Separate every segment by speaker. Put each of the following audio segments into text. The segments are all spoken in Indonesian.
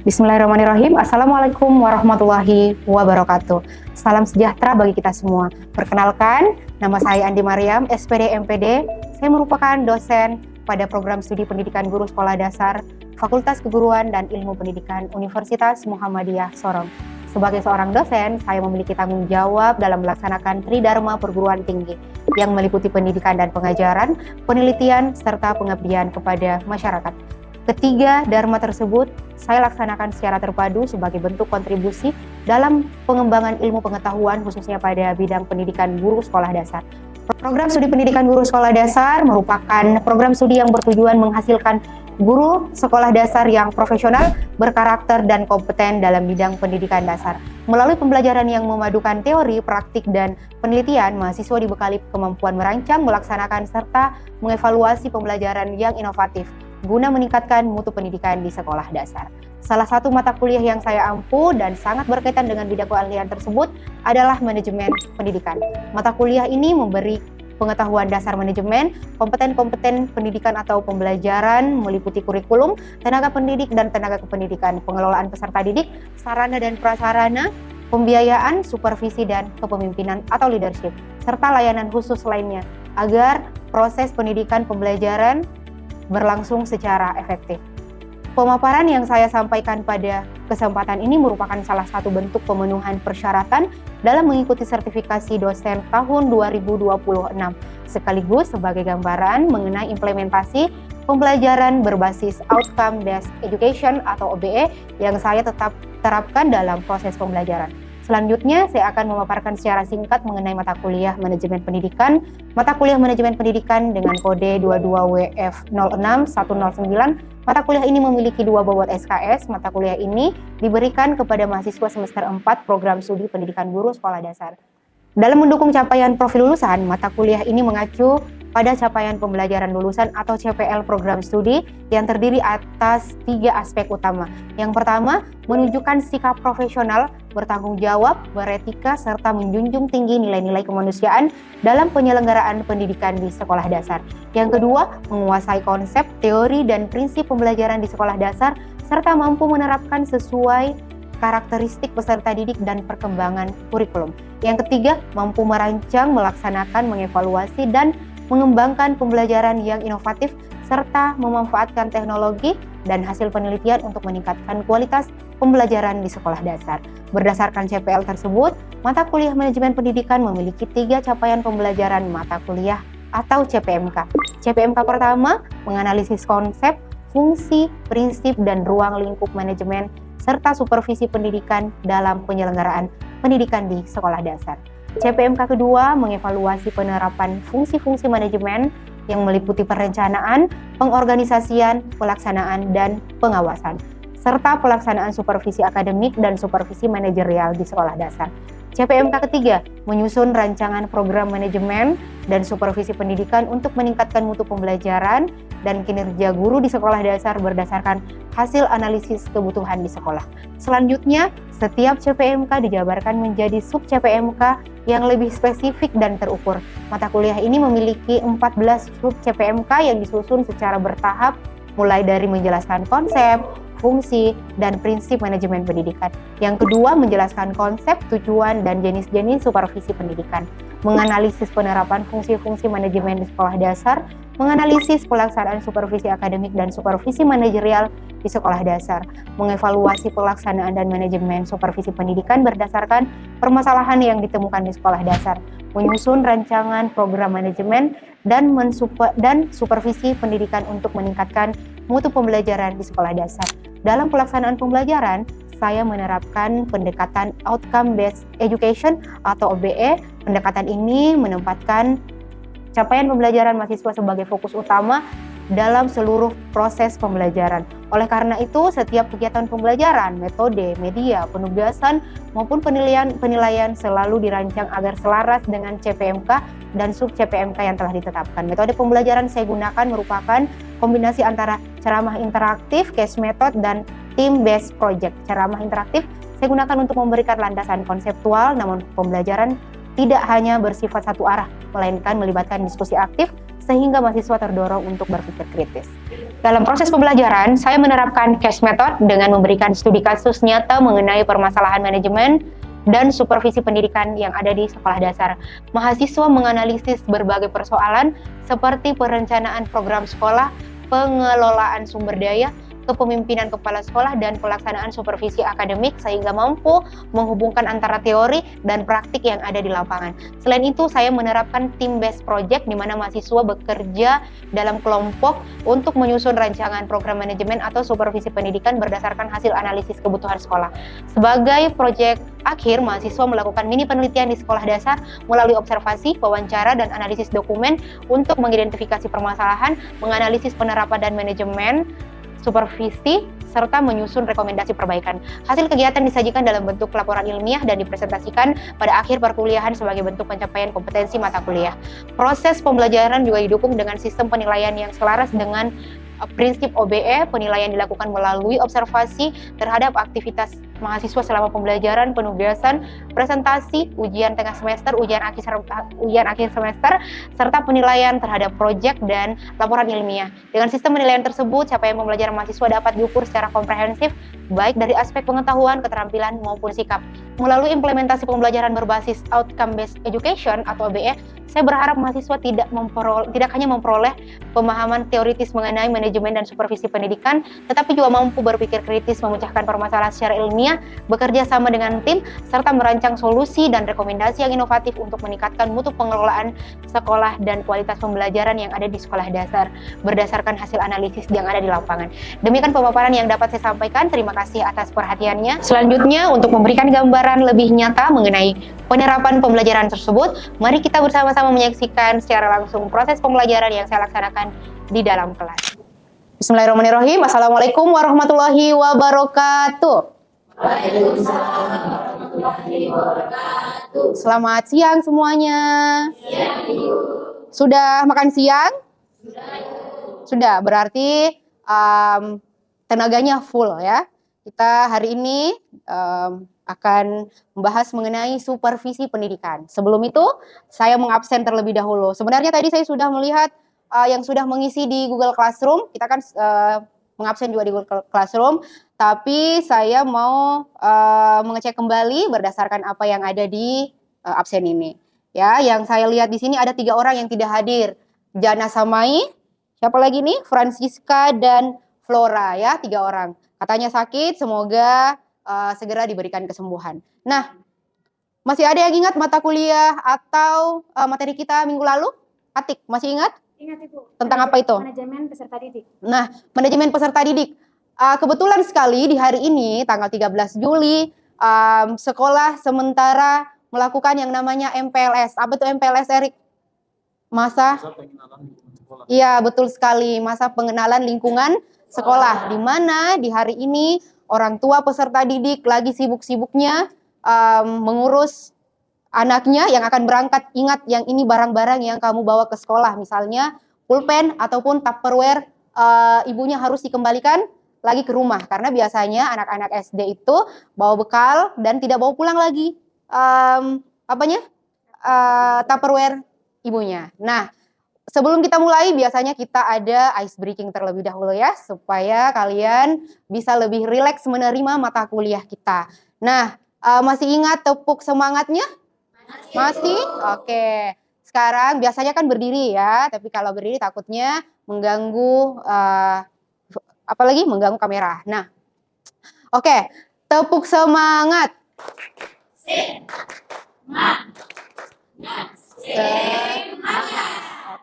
Speaker 1: Bismillahirrahmanirrahim. Assalamualaikum warahmatullahi wabarakatuh. Salam sejahtera bagi kita semua. Perkenalkan, nama saya Andi Mariam, SPD MPD. Saya merupakan dosen pada program studi pendidikan guru sekolah dasar Fakultas Keguruan dan Ilmu Pendidikan Universitas Muhammadiyah Sorong. Sebagai seorang dosen, saya memiliki tanggung jawab dalam melaksanakan Tridharma Perguruan Tinggi yang meliputi pendidikan dan pengajaran, penelitian, serta pengabdian kepada masyarakat. Ketiga dharma tersebut saya laksanakan secara terpadu sebagai bentuk kontribusi dalam pengembangan ilmu pengetahuan khususnya pada bidang pendidikan guru sekolah dasar. Program studi pendidikan guru sekolah dasar merupakan program studi yang bertujuan menghasilkan guru sekolah dasar yang profesional, berkarakter, dan kompeten dalam bidang pendidikan dasar. Melalui pembelajaran yang memadukan teori, praktik, dan penelitian, mahasiswa dibekali kemampuan merancang, melaksanakan, serta mengevaluasi pembelajaran yang inovatif guna meningkatkan mutu pendidikan di sekolah dasar. Salah satu mata kuliah yang saya ampu dan sangat berkaitan dengan bidang keahlian tersebut adalah manajemen pendidikan. Mata kuliah ini memberi pengetahuan dasar manajemen, kompeten-kompeten pendidikan atau pembelajaran meliputi kurikulum, tenaga pendidik dan tenaga kependidikan, pengelolaan peserta didik, sarana dan prasarana, pembiayaan, supervisi dan kepemimpinan atau leadership, serta layanan khusus lainnya agar proses pendidikan pembelajaran berlangsung secara efektif. Pemaparan yang saya sampaikan pada kesempatan ini merupakan salah satu bentuk pemenuhan persyaratan dalam mengikuti sertifikasi dosen tahun 2026, sekaligus sebagai gambaran mengenai implementasi pembelajaran berbasis Outcome Based Education atau OBE yang saya tetap terapkan dalam proses pembelajaran. Selanjutnya, saya akan memaparkan secara singkat mengenai mata kuliah manajemen pendidikan. Mata kuliah manajemen pendidikan dengan kode 22WF06109. Mata kuliah ini memiliki 2 bobot SKS. Mata kuliah ini diberikan kepada mahasiswa semester 4 program studi pendidikan guru sekolah dasar. Dalam mendukung capaian profil lulusan, mata kuliah ini mengacu pada capaian pembelajaran lulusan atau CPL program studi yang terdiri atas 3 aspek utama. Yang pertama, menunjukkan sikap profesional, bertanggung jawab, beretika, serta menjunjung tinggi nilai-nilai kemanusiaan dalam penyelenggaraan pendidikan di sekolah dasar. Yang kedua, menguasai konsep, teori, dan prinsip pembelajaran di sekolah dasar, serta mampu menerapkan sesuai karakteristik peserta didik dan perkembangan kurikulum. Yang ketiga, mampu merancang, melaksanakan, mengevaluasi, dan mengembangkan pembelajaran yang inovatif, serta memanfaatkan teknologi dan hasil penelitian untuk meningkatkan kualitas pembelajaran di sekolah dasar. Berdasarkan CPL tersebut, mata kuliah manajemen pendidikan memiliki 3 capaian pembelajaran mata kuliah atau CPMK. CPMK pertama, menganalisis konsep, fungsi, prinsip, dan ruang lingkup manajemen, serta supervisi pendidikan dalam penyelenggaraan pendidikan di sekolah dasar. CPMK kedua, mengevaluasi penerapan fungsi-fungsi manajemen yang meliputi perencanaan, pengorganisasian, pelaksanaan, dan pengawasan, serta pelaksanaan supervisi akademik dan supervisi manajerial di sekolah dasar. CPMK ketiga, menyusun rancangan program manajemen dan supervisi pendidikan untuk meningkatkan mutu pembelajaran dan kinerja guru di sekolah dasar berdasarkan hasil analisis kebutuhan di sekolah. Selanjutnya, setiap CPMK dijabarkan menjadi sub-CPMK yang lebih spesifik dan terukur. Mata kuliah ini memiliki 14 sub-CPMK yang disusun secara bertahap, mulai dari menjelaskan konsep, fungsi, dan prinsip manajemen pendidikan. Yang kedua, menjelaskan konsep, tujuan, dan jenis-jenis supervisi pendidikan. Menganalisis penerapan fungsi-fungsi manajemen di sekolah dasar, menganalisis pelaksanaan supervisi akademik dan supervisi manajerial di sekolah dasar, mengevaluasi pelaksanaan dan manajemen supervisi pendidikan berdasarkan permasalahan yang ditemukan di sekolah dasar, menyusun rancangan program manajemen dan supervisi pendidikan untuk meningkatkan mutu pembelajaran di sekolah dasar. Dalam pelaksanaan pembelajaran, saya menerapkan pendekatan Outcome Based Education atau OBE. Pendekatan ini menempatkan capaian pembelajaran mahasiswa sebagai fokus utama dalam seluruh proses pembelajaran. Oleh karena itu, setiap kegiatan pembelajaran, metode, media, penugasan, maupun penilaian selalu dirancang agar selaras dengan CPMK dan sub-CPMK yang telah ditetapkan. Metode pembelajaran saya gunakan merupakan kombinasi antara ceramah interaktif, case method, dan team-based project. Ceramah interaktif saya gunakan untuk memberikan landasan konseptual, namun pembelajaran tidak hanya bersifat satu arah, melainkan melibatkan diskusi aktif sehingga mahasiswa terdorong untuk berpikir kritis. Dalam proses pembelajaran, saya menerapkan case method dengan memberikan studi kasus nyata mengenai permasalahan manajemen dan supervisi pendidikan yang ada di sekolah dasar. Mahasiswa menganalisis berbagai persoalan seperti perencanaan program sekolah, pengelolaan sumber daya, kepemimpinan kepala sekolah, dan pelaksanaan supervisi akademik sehingga mampu menghubungkan antara teori dan praktik yang ada di lapangan. Selain itu, saya menerapkan team-based project di mana mahasiswa bekerja dalam kelompok untuk menyusun rancangan program manajemen atau supervisi pendidikan berdasarkan hasil analisis kebutuhan sekolah. Sebagai proyek akhir, mahasiswa melakukan mini penelitian di sekolah dasar melalui observasi, wawancara, dan analisis dokumen untuk mengidentifikasi permasalahan, menganalisis penerapan dan manajemen supervisi, serta menyusun rekomendasi perbaikan. Hasil kegiatan disajikan dalam bentuk laporan ilmiah dan dipresentasikan pada akhir perkuliahan sebagai bentuk pencapaian kompetensi mata kuliah. Proses pembelajaran juga didukung dengan sistem penilaian yang selaras dengan prinsip OBE. Penilaian dilakukan melalui observasi terhadap aktivitas mahasiswa selama pembelajaran, penugasan, presentasi, ujian tengah semester, ujian akhir semester, serta penilaian terhadap proyek dan laporan ilmiah. Dengan sistem penilaian tersebut, capaian pembelajaran mahasiswa dapat diukur secara komprehensif, baik dari aspek pengetahuan, keterampilan, maupun sikap. Melalui implementasi pembelajaran berbasis outcome-based education atau OBE, saya berharap mahasiswa tidak hanya memperoleh pemahaman teoritis mengenai manajemen dan supervisi pendidikan, tetapi juga mampu berpikir kritis, memecahkan permasalahan secara ilmiah, bekerja sama dengan tim, serta merancang solusi dan rekomendasi yang inovatif untuk meningkatkan mutu pengelolaan sekolah dan kualitas pembelajaran yang ada di sekolah dasar berdasarkan hasil analisis yang ada di lapangan. Demikian pemaparan yang dapat saya sampaikan. Terima kasih atas perhatiannya. Selanjutnya, untuk memberikan gambaran lebih nyata mengenai penerapan pembelajaran tersebut, mari kita bersama-sama menyaksikan secara langsung proses pembelajaran yang saya laksanakan di dalam kelas. Bismillahirrahmanirrahim. Assalamualaikum warahmatullahi wabarakatuh. Waalaikumsalam warahmatullahi wabarakatuh. Selamat siang semuanya. Siang, Ibu. Sudah makan siang? Sudah, berarti tenaganya full ya. Kita hari ini akan membahas mengenai supervisi pendidikan. Sebelum itu, saya mengabsen terlebih dahulu. Sebenarnya tadi saya sudah melihat yang sudah mengisi di Google Classroom. Kita kan mengabsen juga di Google Classroom, tapi saya mau mengecek kembali berdasarkan apa yang ada di absen ini. Ya, yang saya lihat di sini ada 3 orang yang tidak hadir. Jana Samai, siapa lagi nih? Francisca dan Flora ya, 3 orang. Katanya sakit, semoga segera diberikan kesembuhan. Nah, masih ada yang ingat mata kuliah atau materi kita minggu lalu? Atik, masih ingat?
Speaker 2: Ingat Ibu.
Speaker 1: Tentang apa itu?
Speaker 2: Manajemen peserta didik.
Speaker 1: Nah, manajemen peserta didik. Kebetulan sekali di hari ini, tanggal 13 Juli, sekolah sementara melakukan yang namanya MPLS. Apa itu MPLS, Erik? Masa pengenalan lingkungan sekolah. Iya, betul sekali. Masa pengenalan lingkungan sekolah. Di mana di hari ini orang tua peserta didik lagi sibuk-sibuknya mengurus anaknya yang akan berangkat. Ingat, yang ini barang-barang yang kamu bawa ke sekolah. Misalnya pulpen ataupun Tupperware, ibunya harus dikembalikan lagi ke rumah. Karena biasanya anak-anak SD itu bawa bekal dan tidak bawa pulang lagi Tupperware ibunya. Nah, sebelum kita mulai, biasanya kita ada ice breaking terlebih dahulu ya, supaya kalian bisa lebih rileks menerima mata kuliah kita. Nah, masih ingat tepuk semangatnya? Masih? Oke. Sekarang biasanya kan berdiri ya, tapi kalau berdiri takutnya mengganggu, apalagi mengganggu kamera. Nah, oke. Tepuk semangat. Semangat.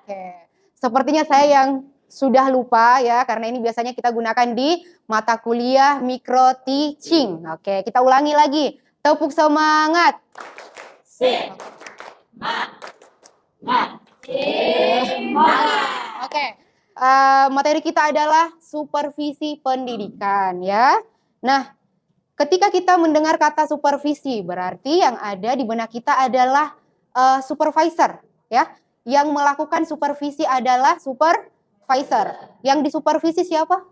Speaker 1: Oke, sepertinya saya yang sudah lupa ya, karena ini biasanya kita gunakan di mata kuliah micro teaching. Oke, kita ulangi lagi. Tepuk semangat. Oke, materi kita adalah supervisi pendidikan ya. Nah, ketika kita mendengar kata supervisi, berarti yang ada di benak kita adalah supervisor ya. Yang melakukan supervisi adalah supervisor. Yang disupervisi siapa?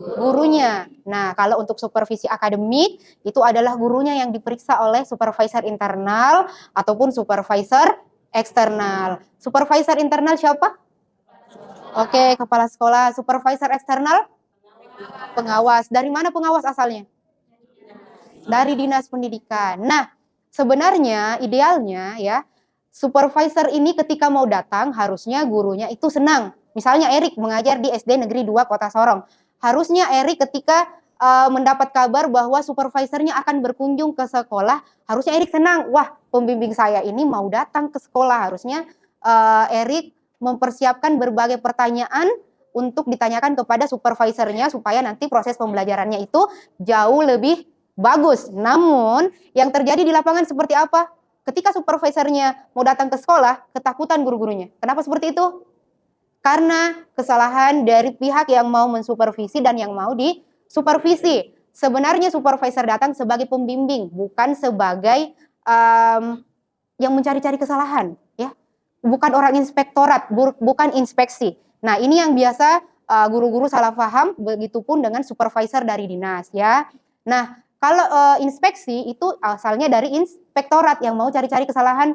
Speaker 1: Gurunya. Nah, kalau untuk supervisi akademik itu adalah gurunya yang diperiksa oleh supervisor internal ataupun supervisor eksternal. Supervisor internal siapa? Oke, kepala sekolah. Supervisor eksternal? Pengawas. Dari mana pengawas asalnya? Dari dinas pendidikan. Nah, sebenarnya idealnya ya, supervisor ini ketika mau datang harusnya gurunya itu senang. Misalnya Erik mengajar di SD Negeri 2 Kota Sorong. Harusnya Erik ketika mendapat kabar bahwa supervisornya akan berkunjung ke sekolah, harusnya Erik senang. Wah, pembimbing saya ini mau datang ke sekolah. Harusnya Erik mempersiapkan berbagai pertanyaan untuk ditanyakan kepada supervisornya supaya nanti proses pembelajarannya itu jauh lebih bagus. Namun yang terjadi di lapangan seperti apa? Ketika supervisornya mau datang ke sekolah, ketakutan guru-gurunya. Kenapa seperti itu? Karena kesalahan dari pihak yang mau mensupervisi dan yang mau disupervisi. Sebenarnya supervisor datang sebagai pembimbing, bukan sebagai yang mencari-cari kesalahan, ya. Bukan orang inspektorat, bukan inspeksi. Nah, ini yang biasa guru-guru salah paham, begitupun dengan supervisor dari dinas, ya. Nah, kalau inspeksi itu asalnya dari inspektorat yang mau cari-cari kesalahan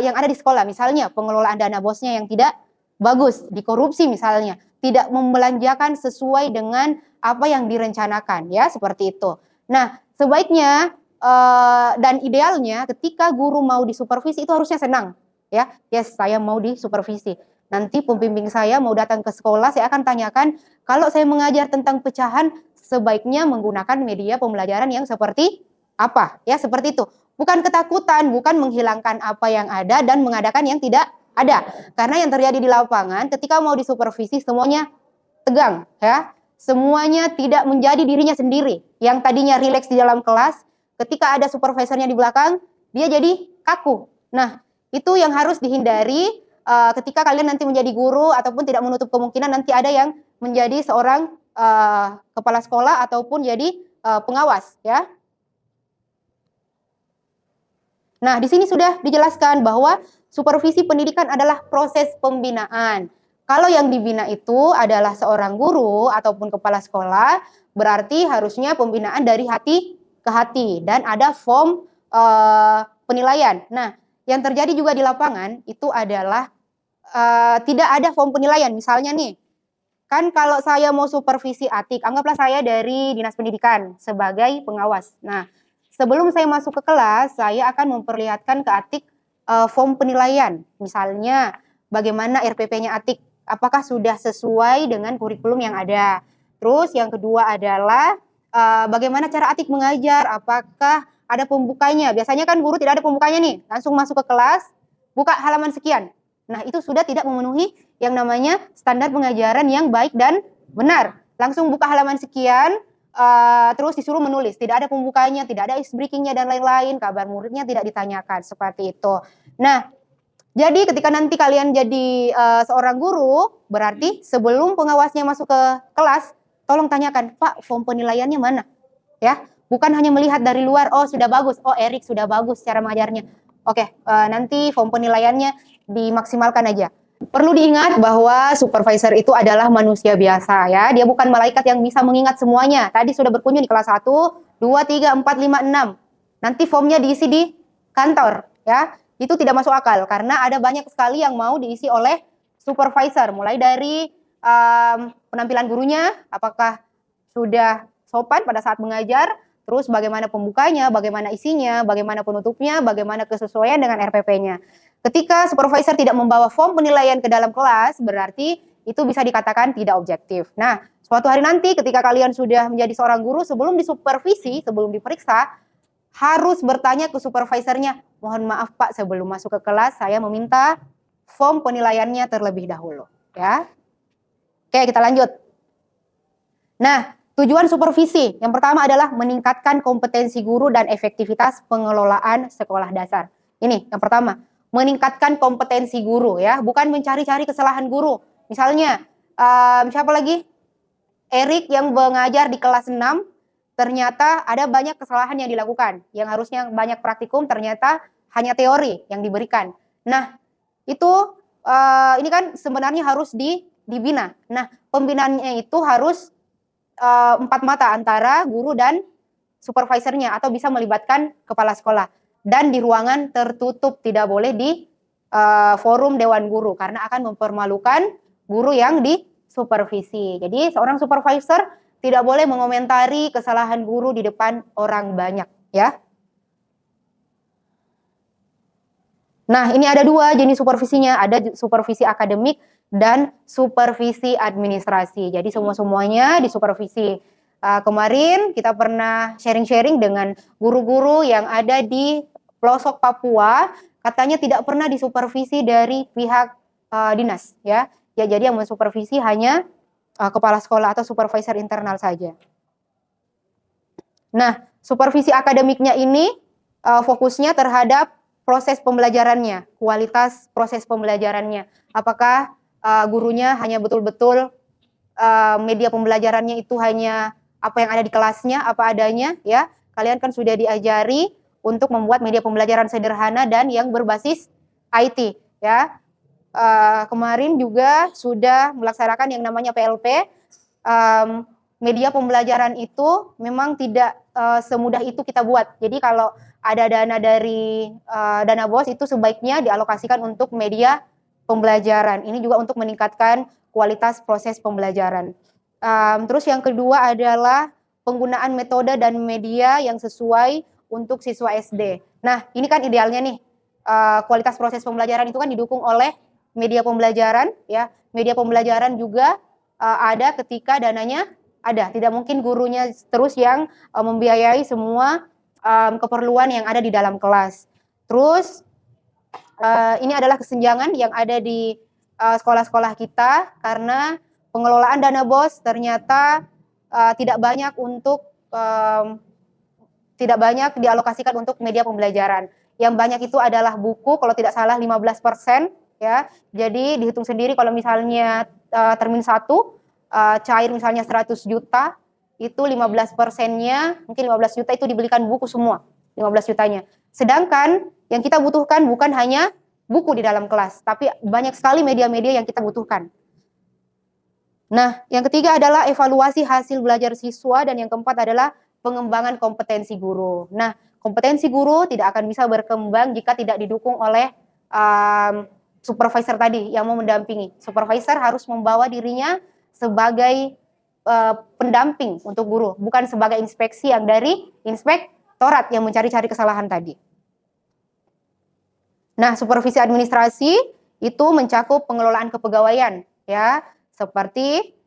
Speaker 1: yang ada di sekolah. Misalnya pengelolaan dana bosnya yang tidak bagus, dikorupsi misalnya, tidak membelanjakan sesuai dengan apa yang direncanakan, ya, seperti itu. Nah, sebaiknya dan idealnya ketika guru mau disupervisi itu harusnya senang, ya. Yes, saya mau disupervisi. Nanti pembimbing saya mau datang ke sekolah, saya akan tanyakan, kalau saya mengajar tentang pecahan, sebaiknya menggunakan media pembelajaran yang seperti apa, ya, seperti itu. Bukan ketakutan, bukan menghilangkan apa yang ada dan mengadakan yang tidak ada. Karena yang terjadi di lapangan ketika mau disupervisi semuanya tegang, ya. Semuanya tidak menjadi dirinya sendiri. Yang tadinya rileks di dalam kelas, ketika ada supervisornya di belakang, dia jadi kaku. Nah, itu yang harus dihindari ketika kalian nanti menjadi guru ataupun tidak menutup kemungkinan nanti ada yang menjadi seorang kepala sekolah ataupun jadi pengawas, ya. Nah, di sini sudah dijelaskan bahwa supervisi pendidikan adalah proses pembinaan. Kalau yang dibina itu adalah seorang guru ataupun kepala sekolah, berarti harusnya pembinaan dari hati ke hati dan ada form penilaian. Nah, yang terjadi juga di lapangan itu adalah tidak ada form penilaian. Misalnya nih, kan kalau saya mau supervisi atik, anggaplah saya dari dinas pendidikan sebagai pengawas. Nah, sebelum saya masuk ke kelas, saya akan memperlihatkan ke atik form penilaian. Misalnya, bagaimana RPP-nya atik, apakah sudah sesuai dengan kurikulum yang ada. Terus yang kedua adalah bagaimana cara atik mengajar, apakah ada pembukanya. Biasanya kan guru tidak ada pembukanya nih, langsung masuk ke kelas, buka halaman sekian. Nah, itu sudah tidak memenuhi yang namanya standar pengajaran yang baik dan benar. Langsung buka halaman sekian, terus disuruh menulis. Tidak ada pembukanya, tidak ada icebreakingnya breakingnya dan lain-lain. Kabar muridnya tidak ditanyakan, seperti itu. Nah, jadi ketika nanti kalian jadi seorang guru, berarti sebelum pengawasnya masuk ke kelas, tolong tanyakan, Pak, form penilaiannya mana? Ya, bukan hanya melihat dari luar, oh sudah bagus, oh Erik sudah bagus cara mengajarnya. Oke, nanti form penilaiannya dimaksimalkan aja. Perlu diingat bahwa supervisor itu adalah manusia biasa, ya. Dia bukan malaikat yang bisa mengingat semuanya. Tadi sudah berkunjung di kelas 1, 2, 3, 4, 5, 6. Nanti formnya diisi di kantor, ya. Itu tidak masuk akal karena ada banyak sekali yang mau diisi oleh supervisor, mulai dari penampilan gurunya, apakah sudah sopan pada saat mengajar, terus bagaimana pembukanya, bagaimana isinya, bagaimana penutupnya, bagaimana kesesuaian dengan RPP-nya. Ketika supervisor tidak membawa form penilaian ke dalam kelas, berarti itu bisa dikatakan tidak objektif. Nah, suatu hari nanti ketika kalian sudah menjadi seorang guru, sebelum disupervisi, sebelum diperiksa, harus bertanya ke supervisornya, mohon maaf Pak, sebelum masuk ke kelas, saya meminta form penilaiannya terlebih dahulu. Ya. Oke, kita lanjut. Nah, tujuan supervisi yang pertama adalah meningkatkan kompetensi guru dan efektivitas pengelolaan sekolah dasar. Ini yang pertama, meningkatkan kompetensi guru, ya, bukan mencari-cari kesalahan guru. Misalnya, siapa lagi? Erik yang mengajar di kelas 6, ternyata ada banyak kesalahan yang dilakukan. Yang harusnya banyak praktikum, ternyata hanya teori yang diberikan. Nah, itu ini kan sebenarnya harus dibina. Nah, pembinaannya itu harus 4 mata antara guru dan supervisornya atau bisa melibatkan kepala sekolah. Dan di ruangan tertutup, tidak boleh di forum dewan guru karena akan mempermalukan guru yang disupervisi. Jadi seorang supervisor tidak boleh mengomentari kesalahan guru di depan orang banyak, ya. Nah, ini ada dua jenis supervisinya, ada supervisi akademik dan supervisi administrasi. Jadi semuanya disupervisi. Kemarin kita pernah sharing-sharing dengan guru-guru yang ada di pelosok Papua, katanya tidak pernah disupervisi dari pihak dinas, ya. Ya, jadi yang mensupervisi hanya kepala sekolah atau supervisor internal saja. Nah, supervisi akademiknya ini fokusnya terhadap proses pembelajarannya, kualitas proses pembelajarannya. Apakah gurunya hanya betul-betul media pembelajarannya itu hanya apa yang ada di kelasnya, apa adanya, ya. Kalian kan sudah diajari untuk membuat media pembelajaran sederhana dan yang berbasis IT, ya. Kemarin juga sudah melaksanakan yang namanya PLP. Media pembelajaran itu memang tidak semudah itu kita buat. Jadi kalau ada dana dari dana BOS itu sebaiknya dialokasikan untuk media pembelajaran. Ini juga untuk meningkatkan kualitas proses pembelajaran. Terus yang kedua adalah penggunaan metode dan media yang sesuai untuk siswa SD. Nah, ini kan idealnya nih, kualitas proses pembelajaran itu kan didukung oleh media pembelajaran, ya. Media pembelajaran juga ada ketika dananya ada. Tidak mungkin gurunya terus yang membiayai semua keperluan yang ada di dalam kelas. Terus ini adalah kesenjangan yang ada di sekolah-sekolah kita karena pengelolaan dana BOS ternyata tidak banyak dialokasikan untuk media pembelajaran. Yang banyak itu adalah buku, kalau tidak salah 15%, ya. Jadi dihitung sendiri kalau misalnya termin 1 cair misalnya 100 juta, itu 15%-nya, mungkin 15 juta itu dibelikan buku semua, 15 jutanya. Sedangkan yang kita butuhkan bukan hanya buku di dalam kelas, tapi banyak sekali media-media yang kita butuhkan. Nah, yang ketiga adalah evaluasi hasil belajar siswa, dan yang keempat adalah pengembangan kompetensi guru. Nah, kompetensi guru tidak akan bisa berkembang jika tidak didukung oleh supervisor tadi yang mau mendampingi. Supervisor harus membawa dirinya sebagai pendamping untuk guru, bukan sebagai inspeksi yang dari inspektorat yang mencari-cari kesalahan tadi. Nah, supervisi administrasi itu mencakup pengelolaan kepegawaian, ya, seperti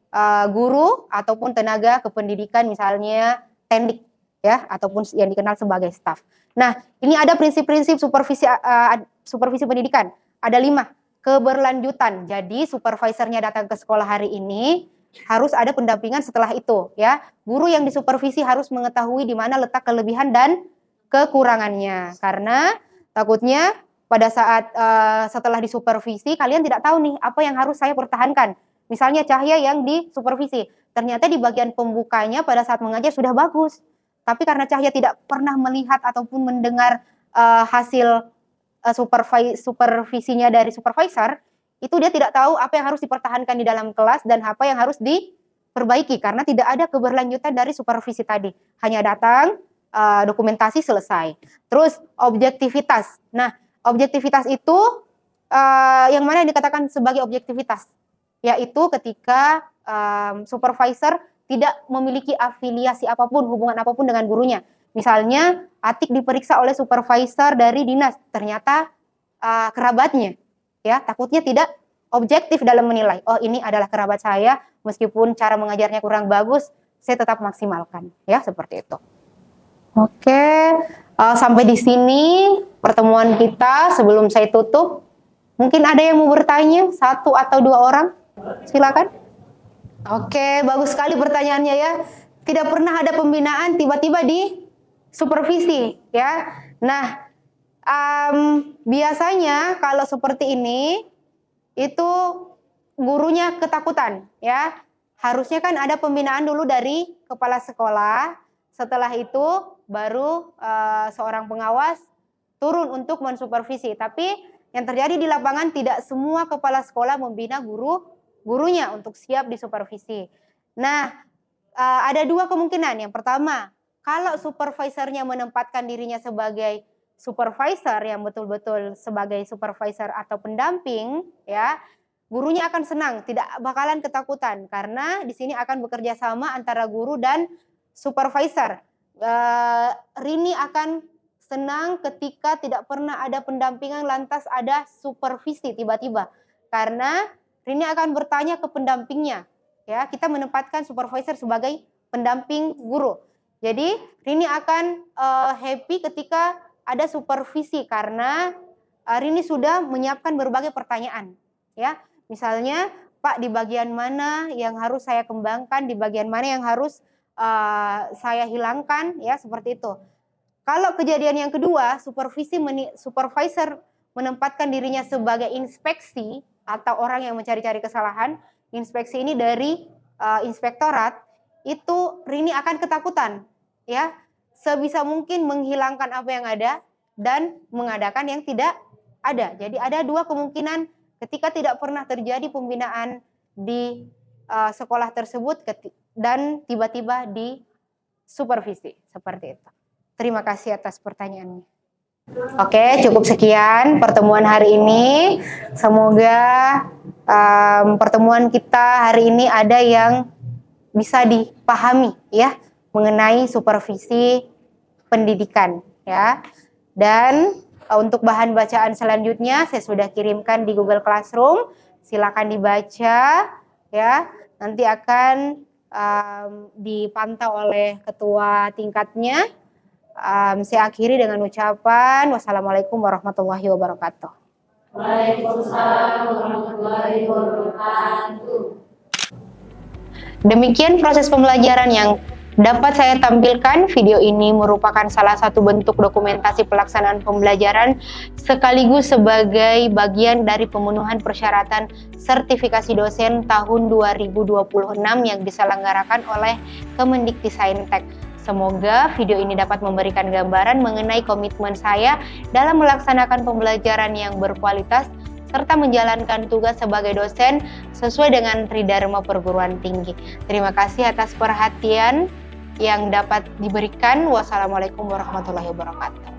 Speaker 1: guru ataupun tenaga kependidikan, misalnya tendik, ya, ataupun yang dikenal sebagai staf. Nah, ini ada prinsip-prinsip supervisi pendidikan. Ada 5. Keberlanjutan. Jadi supervisornya datang ke sekolah hari ini, harus ada pendampingan setelah itu, ya. Guru yang disupervisi harus mengetahui di mana letak kelebihan dan kekurangannya, karena takutnya pada saat setelah disupervisi kalian tidak tahu nih apa yang harus saya pertahankan. Misalnya Cahya yang disupervisi, ternyata di bagian pembukanya pada saat mengajar sudah bagus, tapi karena Cahya tidak pernah melihat ataupun mendengar hasil supervisinya dari supervisor, itu dia tidak tahu apa yang harus dipertahankan di dalam kelas dan apa yang harus diperbaiki, karena tidak ada keberlanjutan dari supervisi tadi. Hanya datang, dokumentasi, selesai. Terus objektivitas. Nah, objektivitas itu yang mana yang dikatakan sebagai objektivitas? Yaitu ketika supervisor tidak memiliki afiliasi apapun, hubungan apapun dengan gurunya. Misalnya Atik diperiksa oleh supervisor dari dinas, ternyata kerabatnya, ya, takutnya tidak objektif dalam menilai. Oh, ini adalah kerabat saya, meskipun cara mengajarnya kurang bagus, saya tetap maksimalkan, ya, seperti itu. Oke, sampai di sini pertemuan kita. Sebelum saya tutup, mungkin ada yang mau bertanya, 1 atau 2 orang, silakan. Oke, bagus sekali pertanyaannya, ya. Tidak pernah ada pembinaan, tiba-tiba di supervisi, ya. Nah, biasanya kalau seperti ini itu gurunya ketakutan, ya. Harusnya kan ada pembinaan dulu dari kepala sekolah, setelah itu baru seorang pengawas turun untuk mensupervisi. Tapi yang terjadi di lapangan, tidak semua kepala sekolah membina gurunya untuk siap disupervisi. Nah, ada 2 kemungkinan. Yang pertama, kalau supervisornya menempatkan dirinya sebagai supervisor yang betul-betul sebagai supervisor atau pendamping, ya, gurunya akan senang, tidak bakalan ketakutan karena di sini akan bekerja sama antara guru dan supervisor. Rini akan senang ketika tidak pernah ada pendampingan lantas ada supervisi tiba-tiba, karena Rini akan bertanya ke pendampingnya. Ya, kita menempatkan supervisor sebagai pendamping guru. Jadi Rini akan happy ketika ada supervisi karena Rini sudah menyiapkan berbagai pertanyaan. Ya, misalnya, Pak, di bagian mana yang harus saya kembangkan, di bagian mana yang harus saya hilangkan, ya seperti itu. Kalau kejadian yang kedua, supervisor menempatkan dirinya sebagai inspeksi atau orang yang mencari-cari kesalahan. Inspeksi ini dari inspektorat, itu Rini akan ketakutan, ya. Sebisa mungkin menghilangkan apa yang ada dan mengadakan yang tidak ada. Jadi ada dua kemungkinan ketika tidak pernah terjadi pembinaan di sekolah tersebut dan tiba-tiba di supervisi, seperti itu. Terima kasih atas pertanyaannya. Oke, cukup sekian pertemuan hari ini. Semoga pertemuan kita hari ini ada yang bisa dipahami ya mengenai supervisi pendidikan ya. Dan untuk bahan bacaan selanjutnya saya sudah kirimkan di Google Classroom. Silakan dibaca ya. Nanti akan dipantau oleh ketua tingkatnya. Saya akhiri dengan ucapan wassalamualaikum warahmatullahi wabarakatuh.
Speaker 2: Waalaikumsalam warahmatullahi wabarakatuh.
Speaker 1: Demikian proses pembelajaran yang dapat saya tampilkan. Video ini merupakan salah satu bentuk dokumentasi pelaksanaan pembelajaran sekaligus sebagai bagian dari pemenuhan persyaratan sertifikasi dosen tahun 2026 yang diselenggarakan oleh Kemendikbudristek. Semoga video ini dapat memberikan gambaran mengenai komitmen saya dalam melaksanakan pembelajaran yang berkualitas serta menjalankan tugas sebagai dosen sesuai dengan Tridharma Perguruan Tinggi. Terima kasih atas perhatian yang dapat diberikan. Wassalamualaikum warahmatullahi wabarakatuh.